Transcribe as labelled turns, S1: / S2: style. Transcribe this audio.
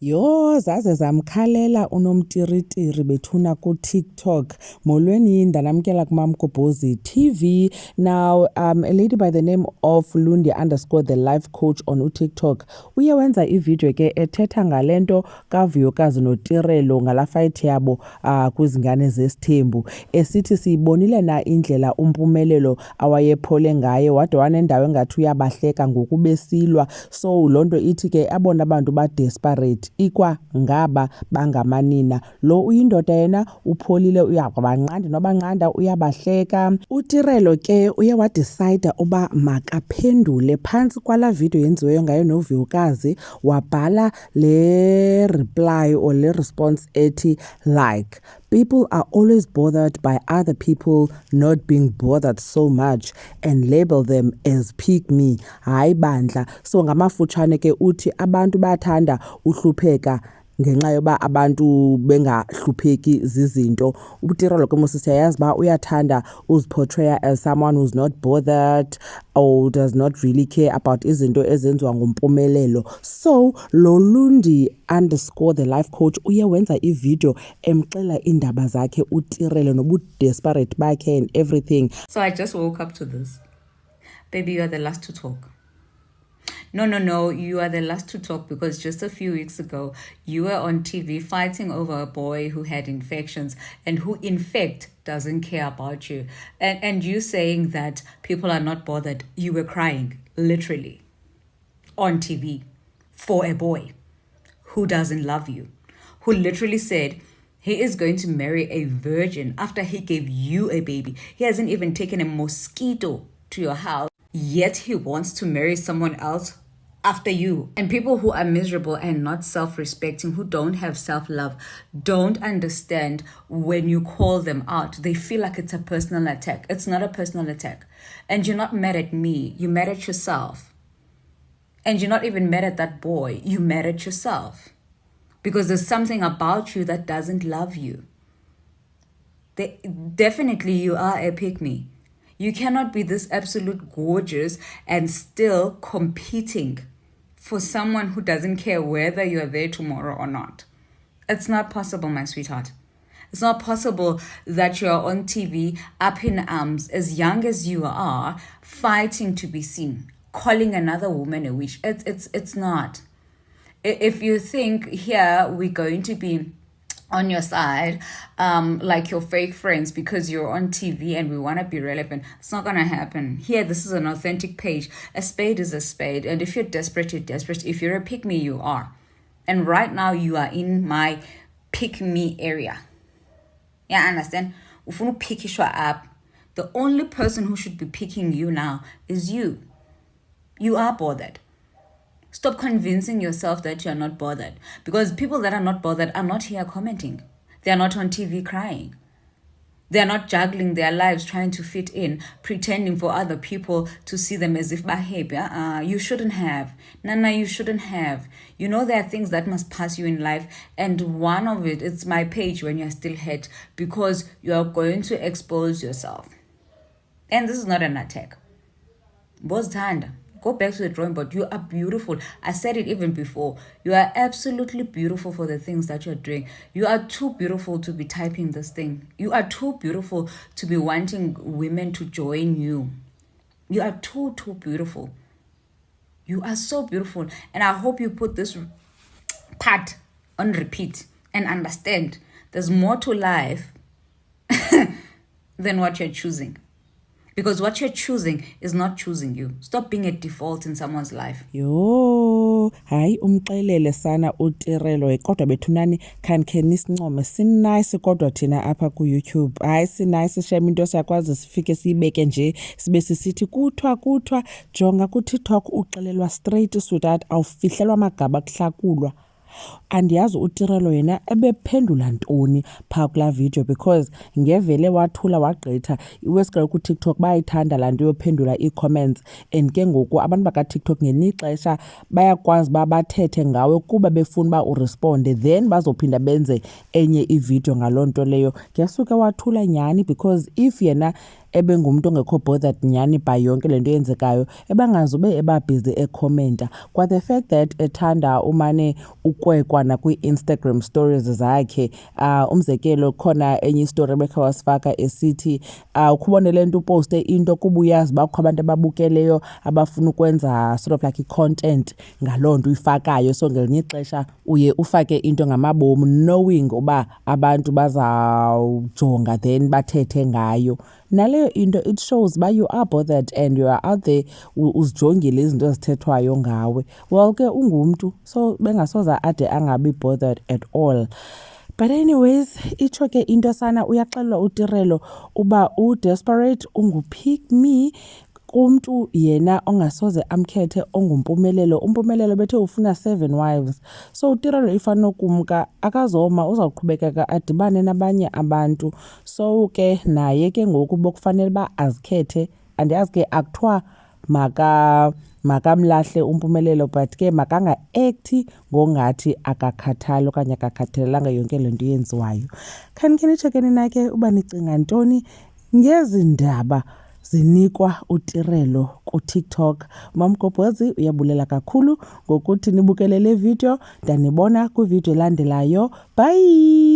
S1: Yo zaze zamkhalela unomtiritiri bethuna ku-TikTok. Molweni ndanamkela kuMamgobhozi TV. Now, a lady by the name of Lundi_the life coach on TikTok. Uye wenza ivideo ke ethetha ngalento kaVuyokazi noTirelo ngala fight yabo kwizingane zesithembu. Esithi siyibonile na indlela umpumelelo awayephole ngaye wade wanendawo engathi uyabahleka ngokubesilwa. So lonto ithi ke abona abantu ba desperate ikwa ngaba bangamanina. Lo uyindoda yena upholile uyabanqanda nobanqanda uyabahleka. uTirelo ke uye wadecide uba makaphendule phantsi kwala video yenziweyo ngayo noVuyokazi wabhala le reply or le response ethi like people are always bothered by other people not being bothered so much and label them as pick me. Hayi bandla. So ngamafutshane ke uthi abantu bathanda uhlupheka ngenxa yoba abantu bengahlupheki zizinto. uTirelo ke mose siyayazi ba uyathanda uziportray as someone who's not bothered or does not really care about izinto ezenziwa ngompumelelo. So lo Lundi_the life coach uye wenza ivideo emxela indaba zakhe uTirelo nobu-desperate bakhe and everything.
S2: So I just woke up to this. Baby, you are the last to talk. No, you are the last to talk because just a few weeks ago, you were on TV fighting over a boy who had infections and who in fact doesn't care about you. And you saying that people are not bothered, you were crying, literally, on TV for a boy who doesn't love you, who literally said he is going to marry a virgin after he gave you a baby. He hasn't even taken a mosquito to your house, yet he wants to marry someone else after you. And people who are miserable and not self-respecting, who don't have self-love, don't understand when you call them out. They feel like it's a personal attack. It's not a personal attack. And you're not mad at me. You're mad at yourself. And you're not even mad at that boy. You're mad at yourself. Because there's something about you that doesn't love you. Definitely you are a pick-me. You cannot be this absolute gorgeous and still competing for someone who doesn't care whether you're there tomorrow or not. It's not possible, my sweetheart. It's not possible that you're on TV, up in arms, as young as you are, fighting to be seen, calling another woman a witch. It's not. If you think here we're going to be on your side, like your fake friends because you're on TV and we want to be relevant, it's not going to happen. Here, this is an authentic page. A spade is a spade. And if you're desperate, you're desperate. If you're a pick-me, you are. And right now, you are in my pick-me area. Yeah, understand? If you pick you up, the only person who should be picking you now is you. You are bothered. Stop convincing yourself that you're not bothered. Because people that are not bothered are not here commenting. They are not on TV crying. They are not juggling their lives trying to fit in, pretending for other people to see them as if behavior. You shouldn't have. Nana, you shouldn't have. You know there are things that must pass you in life. And one of it, it's my page when you're still hurt. Because you are going to expose yourself. And this is not an attack. Bozthanda. Go back to the drawing board. You are beautiful. I said it even before. You are absolutely beautiful for the things that you're doing. You are too beautiful to be typing this thing. You are too beautiful to be wanting women to join you. You are too beautiful. You are so beautiful. And I hope you put this part on repeat and understand there's more to life than what you're choosing. Because what you're choosing is not choosing you. Stop being a default in someone's life.
S1: Yo, hayi umxelele sana uTirelo kodwa bethunani khanke nisincome sinice kodwa thina apha ku YouTube. Hayi sinice shame into siyakwazi sifike sibeke nje sibe sisithi kuthwa jonga ku TikTok uxelelwa straight sweetheart awufihlelwa amagaba kuhlakulwa. Andiyazi uTirelo yena ebephendula ntoni phaa kula video because ngevele wathula wagqitha iwesikele ku TikTok bayithanda lanto yophendula i-comments and ke ngoku abantu baka TikTok ngenixesha bayakwazi bathethe ngawe kuba befuna ba uresponde then bazophinda benze enye ivideo ngalonto leyo. Ngesuke wathula nyani because if yena ebengumntu ongekho bothered nyani by yonke lento yenzekayo ebangazube ebabhizi ekhomenta kwa the fact that ethanda umane ukwekwa nakwi-Instagram stories zakhe. Umzekelo khona enye istory ebekhe wasifaka esithi ukubone le nto uposte into kuba uyazi uba kukho abantu ababukeleyo abafuna ukwenza sort of like i-content ngaloo nto uyifakayo, so ngelinye ixesha uye ufake into ngamabomu knowing uba abantu bazawujonga then bathethe ngayo. Naleyo into it shows uba you are bothered and you are out there uzijongile izinto ezithethwayo ngawe. Well ke ungumntu, so bengasoza ade angabi bothered at all. But anyways, itsho ke into sana uyaxelelwa uTirelo uba u-desperate ungu-pick me kumntu yena ongasoze amkhethe ongumpumelelo. Umpumelelo bethe ufuna 7 wives. So uTirelo ifana kumka akazoma uzawuqhubekeka adibane nabanye abantu. So ke naye ke ngoku bokufanele ba azikhethe, andiyazi ke akuthiwa makamlahle umpumelelo but ke makanga acti ngongathi akakhathali okanye akakhathalelanga yonke le nto yenziwayo. Khanike nitsho ke nina ke uba nicinga ntoni ngezi ndaba zinikwa uTirelo kuTikTok. Mamgobhozi uyabulela kakhulu ngokuthi nibukele le video. Ndanibona kwivideo elandelayo. Bye.